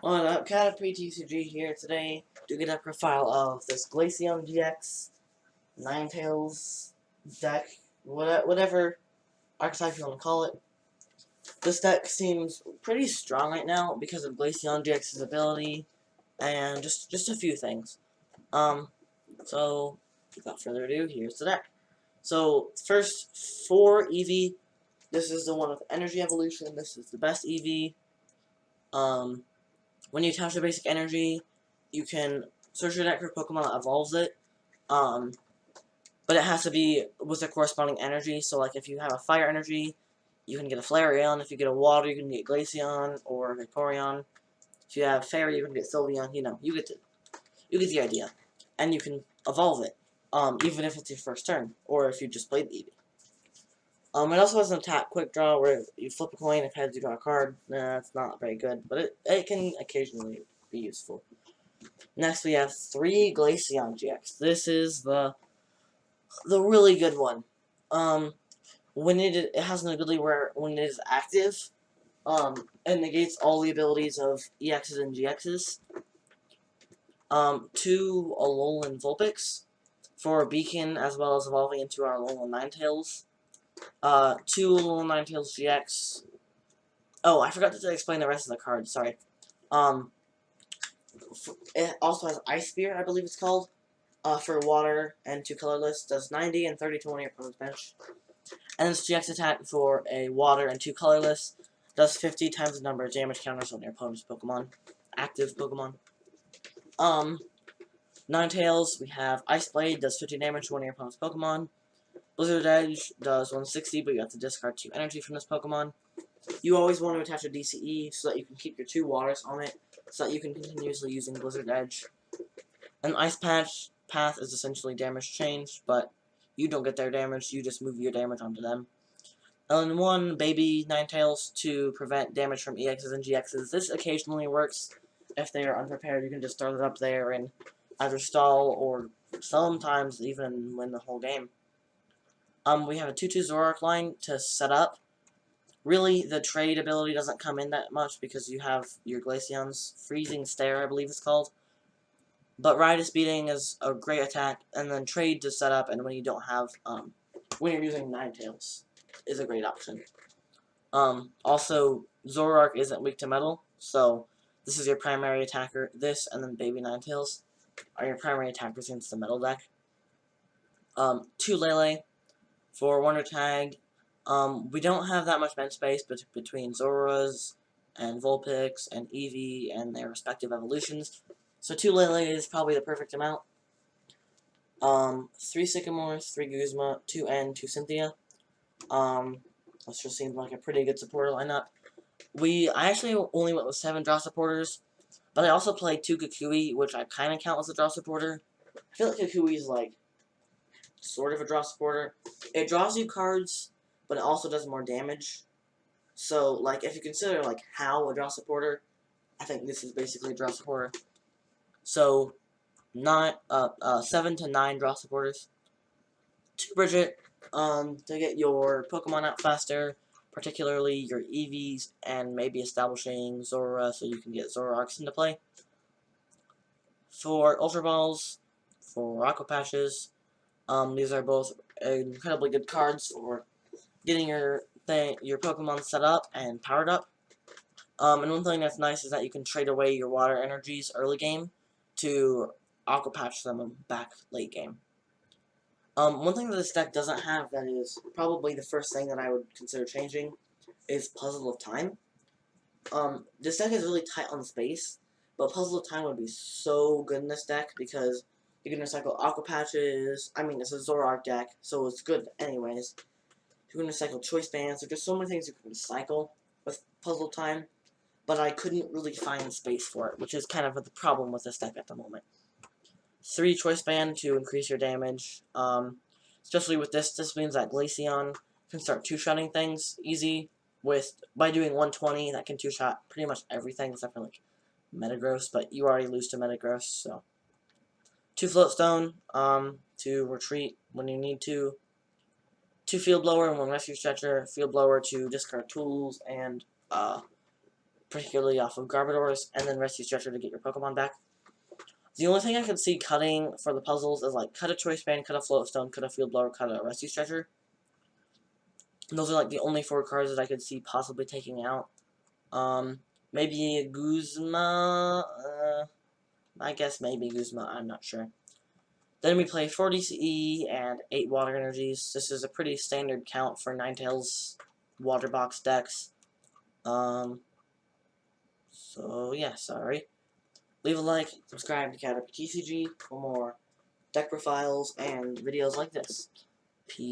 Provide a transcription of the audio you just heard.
What up, TCG here today to get a profile of this Glaceon GX Ninetales deck, whatever archetype you want to call it. This deck seems pretty strong right now because of Glaceon GX's ability and just a few things. So without further ado, here's the deck. So first, for Eevee, this is the one with Energy Evolution. This is the best Eevee. When you attach the basic energy, you can search your deck for Pokemon that evolves it. But it has to be with the corresponding energy. So, like, if you have a fire energy, you can get a Flareon. If you get a water, you can get Glaceon or Vaporeon. If you have Fairy, you can get Sylveon. You know, you get the idea. And you can evolve it, even if it's your first turn, or if you just played the Eevee. It also has an attack quick draw where you flip a coin, if heads you draw a card. Nah, it's not very good, but it can occasionally be useful. Next we have 3 Glaceon GX. This is the really good one. When it has an ability where when it is active, it negates all the abilities of EXs and GXs. 2 Alolan Vulpix for Beacon, as well as evolving into our Alolan Ninetales. 2 Alolan Ninetales GX. Oh, I forgot to explain the rest of the cards, sorry. It also has Ice Spear, I believe it's called, for water, and 2 colorless, does 90 and 30 to one of your opponent's bench. And this GX attack for a water and 2 colorless, does 50 times the number of damage counters on your opponent's Pokemon, active Pokemon. Ninetales, we have Ice Blade, does 50 damage to one of your opponent's Pokemon. Blizzard Edge does 160, but you have to discard 2 energy from this Pokemon. You always want to attach a DCE so that you can keep your 2 waters on it, so that you can continuously using Blizzard Edge. An Ice Patch path is essentially damage change, but you don't get their damage, you just move your damage onto them. And 1 Baby Ninetales to prevent damage from EXs and GXs. This occasionally works if they are unprepared. You can just start it up there and either stall or sometimes even win the whole game. We have a 2/2 Zoroark line to set up. Really, the trade ability doesn't come in that much because you have your Glaceon's Freezing Stare, I believe it's called. But Riot Beating is a great attack, and then trade to set up, and when you don't have, when you're using Ninetales, is a great option. Also, Zoroark isn't weak to metal, so this is your primary attacker. This, and then Baby Ninetales are your primary attackers against the metal deck. 2 Lele for Wonder Tag. We don't have that much bench space between Zoruas and Vulpix and Eevee and their respective evolutions. So 2 Lele is probably the perfect amount. 3 Sycamore, 3 Guzma, 2 N, 2 Cynthia. This just seems like a pretty good supporter lineup. I actually only went with 7 draw supporters, but I also played 2 Kukui, which I kind of count as a draw supporter. I feel like Kukui is like sort of a draw supporter. It draws you cards, but it also does more damage. So, like, if you consider, like, how a draw supporter, I think this is basically a draw supporter. So, 7 to 9 draw supporters. 2 Brigette, to get your Pokemon out faster, particularly your Eevees, and maybe establishing Zorua so you can get Zoroarks into play. 4 Ultra Balls, for Aqua Patches. These are both incredibly good cards for getting your Pokemon set up and powered up. And one thing that's nice is that you can trade away your water energies early game to Aqua Patch them back late game. One thing that this deck doesn't have that is probably the first thing that I would consider changing is Puzzle of Time. This deck is really tight on space, but Puzzle of Time would be so good in this deck because you can recycle Aqua Patches. I mean, it's a Zoroark deck, so it's good anyways. You can recycle Choice Bands. There's just so many things you can recycle with Puzzle Time, but I couldn't really find space for it, which is kind of the problem with this deck at the moment. 3 Choice Band to increase your damage. Especially with this means that Glaceon can start 2-shotting things easy. By doing 120, that can 2-shot pretty much everything except for like Metagross, but you already lose to Metagross, so. 2 Floatstone, to retreat when you need to. 2 Field Blower and 1 Rescue Stretcher. Field Blower to discard tools and particularly off of Garbodors, and then Rescue Stretcher to get your Pokemon back. The only thing I could see cutting for the puzzles is like cut a Choice Band, cut a Float Stone, cut a Field Blower, cut a Rescue Stretcher. And those are like the only 4 cards that I could see possibly taking out. Maybe a Guzma. I guess maybe Guzma. I'm not sure. Then we play 4 DCE and 8 Water Energies. This is a pretty standard count for Ninetales Water Box decks. So yeah, sorry. Leave a like, subscribe to Caterpie TCG for more deck profiles and videos like this. Peace.